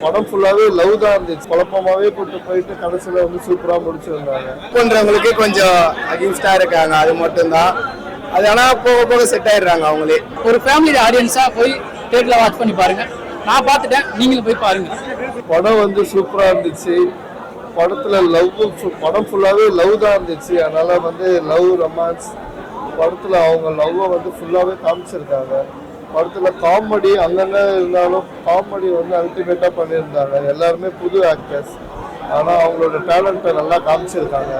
படம் ஃபுல்லாவே லவ் தான் இருந்துச்சு. குழப்பமாவே போயிட்டு கடைசியில சூப்பரா முடிச்சிருந்தாங்க. பண்றவங்களுக்கு கொஞ்சம் அகெயின்ஸ்டா இருக்காங்க, அது மட்டும் தான். அது ஆனா போக போக செட் ஆயிடுறாங்க அவங்களே. ஒரு ஃபேமிலி ஆடியன்ஸா போய் தியேட்டர்ல வாட்ச் பண்ணி பாருங்க. நான் பார்த்துட்டேன், நீங்களும் போய் பாருங்க. படம் சூப்பரா இருந்துச்சு. படத்துல படம் ஃபுல்லாவே லவ் தான் இருந்துச்சு. அதனால லவ் ரொமான்ஸ் படத்துல அவங்க லவ் ஃபுல்லாவே காமிச்சிருக்காங்க. படத்துல காமெடி அங்கங்க இருந்தாலும் காமெடி அல்டிமேட்டா பண்ணியிருந்தாங்க. எல்லாருமே புது ஆக்டர்ஸ், ஆனால் அவங்களோட டேலண்ட்டை நல்லா காமிச்சிருக்காங்க.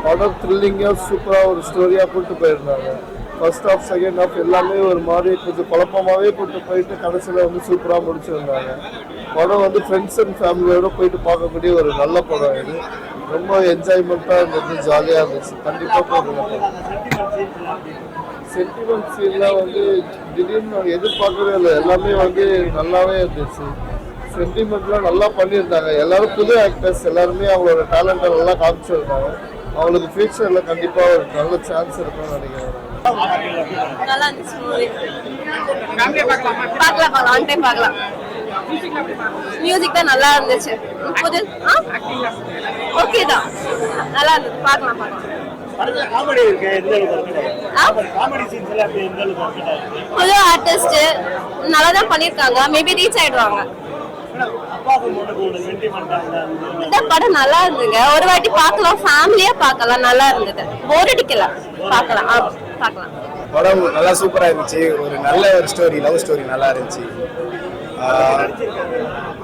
படம் த்ரில்லிங்கா சூப்பரா ஒரு ஸ்டோரியா போட்டு போயிருந்தாங்க. ஃபர்ஸ்ட் ஹாஃப் செகண்ட் ஹாஃப் எல்லாமே ஒரு மாதிரி கொஞ்சம் குழப்பமாவே போயிட்டு கடைசியில சூப்பரா முடிச்சிருந்தாங்க. படம் ஃப்ரெண்ட்ஸ் அண்ட் ஃபேமிலியோட போயிட்டு பார்க்கக்கூடிய ஒரு நல்ல படம். இது ரொம்ப என்ஜாய்மெண்ட்டாக இருந்தது, ஜாலியாக இருந்துச்சு. கண்டிப்பாக போடுங்க. சென்டிமெண்ட் சீன்லாம் திடீர்னு எதிர்பார்க்கவே இல்லை. எல்லாமே நல்லாவே இருந்துச்சு. சென்டிமெண்ட்லாம் நல்லா பண்ணியிருந்தாங்க. எல்லாரும் புது ஆக்டர்ஸ், எல்லாருமே அவங்களோட டேலண்ட்டை நல்லா காமிச்சிருந்தாங்க. அவங்களுக்கு ஃபியூச்சரில் கண்டிப்பாக ஒரு நல்ல சான்ஸ் இருக்கும்னு நினைக்கிறேன். நல்லா இருந்துச்சு மூவி. பார்க்கலாம். மியூசிக் தான் நல்லா இருந்துச்சு. புது ஓகே தான், நல்லா இருந்துச்சு. பார்க்கலாம். புது ஆர்டிஸ்ட் நல்லா தான் பண்ணிருக்காங்க. மேபி ரீச் ஆயிடுவாங்க. இந்த படம் நல்லா இருந்துங்க. ஒரு வாட்டி பார்க்கலாம், ஃபேமிலியா பார்க்கலாம். நல்லா இருந்தது, போர் அடிக்கல. பார்க்கலாம். படம் நல்லா சூப்பரா இருந்துச்சு. ஒரு நல்ல ஒரு ஸ்டோரி, லவ் ஸ்டோரி நல்லா இருந்துச்சு.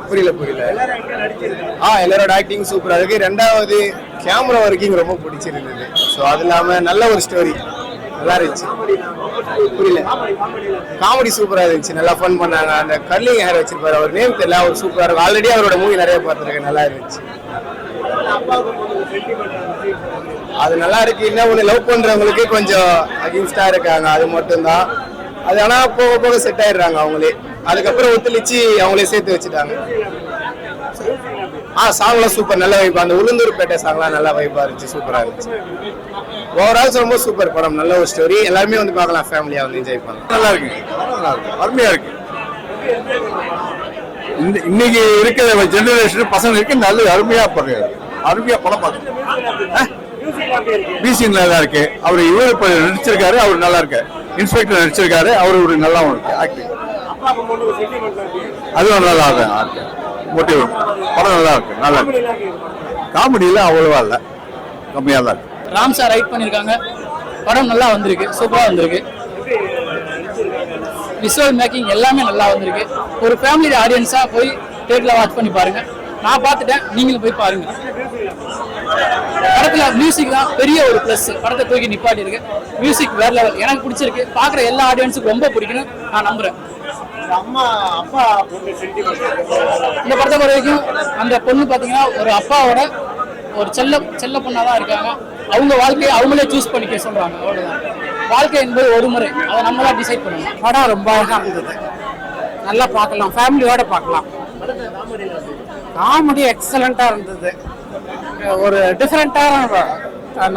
புரியல எல்லாரோட ஆக்டிங் சூப்பரா இருக்கு. ரெண்டாவது கேமரா ஒர்க்கிங் ரொம்ப பிடிச்சிருந்தது. ஸோ அது இல்லாம நல்ல ஒரு ஸ்டோரி நல்லா இருந்துச்சு. புரியல காமெடி சூப்பரா இருந்துச்சு. நல்லா ஃபன் பண்ணாங்க. அந்த கர்லிங் ஹேர் வச்சிருப்பாரு, அவர் நேம் தெரியல, அவர் சூப்பரா இருக்கும். ஆல்ரெடி அவரோட மூவி நிறைய பார்த்துருக்கேன், நல்லா இருந்துச்சு. அது நல்லா இருக்கு. இன்னும் லவ் பண்றவங்களுக்கு கொஞ்சம் அகெயின்ஸ்டா இருக்காங்க, அது மட்டும் தான். அது ஆனா போக போக செட் ஆயிடுறாங்க அவங்களே. அதுக்கப்புறம் ஒத்துழைச்சு அவங்களே சேர்த்து வச்சுட்டாங்க. சாங்லாம் சூப்பர், நல்ல வைப். அந்த உளுந்தூர்பேட்டை சாங்லாம் நல்லா வைப்பா இருந்துச்சு, சூப்பரா இருந்துச்சு. ஓவரால் ரொம்ப சூப்பர் படம். நல்ல ஒரு ஸ்டோரி. எல்லாருமே பார்க்கலாம், ஃபேமிலியா என்ஜாய் பண்ணலாம். நல்லா இருக்கு, அருமையா இருக்கு. இன்னைக்கு இருக்கிற ஜெனரேஷன் பசங்களுக்கு நல்ல அருமையா படம் பார்க்க. பிசின் நல்லா இருக்கு. அவர் இவர் நடிச்சிருக்காரு, அவர் நல்லா இருக்கு. இன்ஸ்பெக்டர் நடிச்சிருக்காரு, அவர் ஒரு நல்லா இருக்கு ஆக்டிங். அதுவும் நல்லா இருக்கு. மோட்டிவ் படம் நல்லா இருக்கு. நல்லா இருக்கு. காமெடியில அவ்வளவா இல்ல, கம்மியா தான் இருக்கு. ராம் சார் ரைட் பண்ணிருக்காங்க. படம் நல்லா வந்திருக்கு, சூப்பரா வந்திருக்கு. விசுவல் மேக்கிங் எல்லாமே நல்லா வந்திருக்கு. ஒரு ஃபேமிலி ஆடியன்ஸா போய் தியேட்டர்ல வாட்ச் பண்ணி பாருங்க. நான் பார்த்துட்டேன், நீங்களும் போய் பாருங்க. படத்துல மியூசிக் தான் பெரிய ஒரு பிளஸ். படத்தை தூக்கி நிப்பாட்டி இருக்கு. மியூசிக் வேற லெவல், எனக்கு பிடிச்சிருக்கு. பாக்குற எல்லா ஆடியன்ஸுக்கும் ரொம்ப பிடிக்கணும் நான் நம்புறேன். இந்த படத்தை பொறுத்த வரைக்கும் அந்த பொண்ணு பாத்தீங்கன்னா ஒரு அப்பாவோட ஒரு செல்ல பொண்ணாதான் இருக்காங்க. அவங்க வாழ்க்கையை அவங்களே சூஸ் பண்ணிக்க சொல்றாங்க, அவ்வளவுதான். வாழ்க்கை என்பது ஒரு முறை, அதை நம்மளா டிசைட் பண்ணணும். படம் ரொம்ப அழகா இருந்தது, நல்லா பார்க்கலாம், ஃபேமிலியோட பார்க்கலாம். காமெடி எக்ஸலண்டா இருந்தது. ஒரு டிஃப்ரெண்டா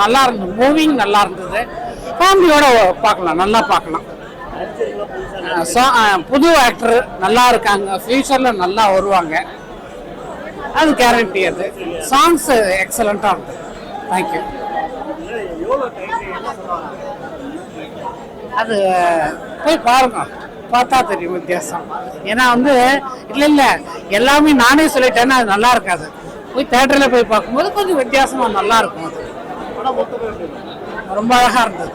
நல்லா இருந்தது. மூவிங் நல்லா இருந்தது. ஃபேமிலியோட பார்க்கலாம், நல்லா பார்க்கலாம். புது ஆக்டர் நல்லா இருக்காங்க, ஃபியூச்சர்ல நல்லா வருவாங்க, அது கேரண்டி. அது சாங்ஸ் எக்ஸலண்டா இருந்தது. தேங்க்யூ. அது போய் பாருங்க, பார்த்தா தெரியும் வித்தியாசம். ஏன்னா இல்லை எல்லாமே நானே சொல்லிட்டேன்னா அது நல்லா இருக்காது. போய் தேட்டரில் போய் பார்க்கும்போது கொஞ்சம் வித்தியாசமா நல்லா இருக்கும். அது ரொம்ப அழகா இருந்தது.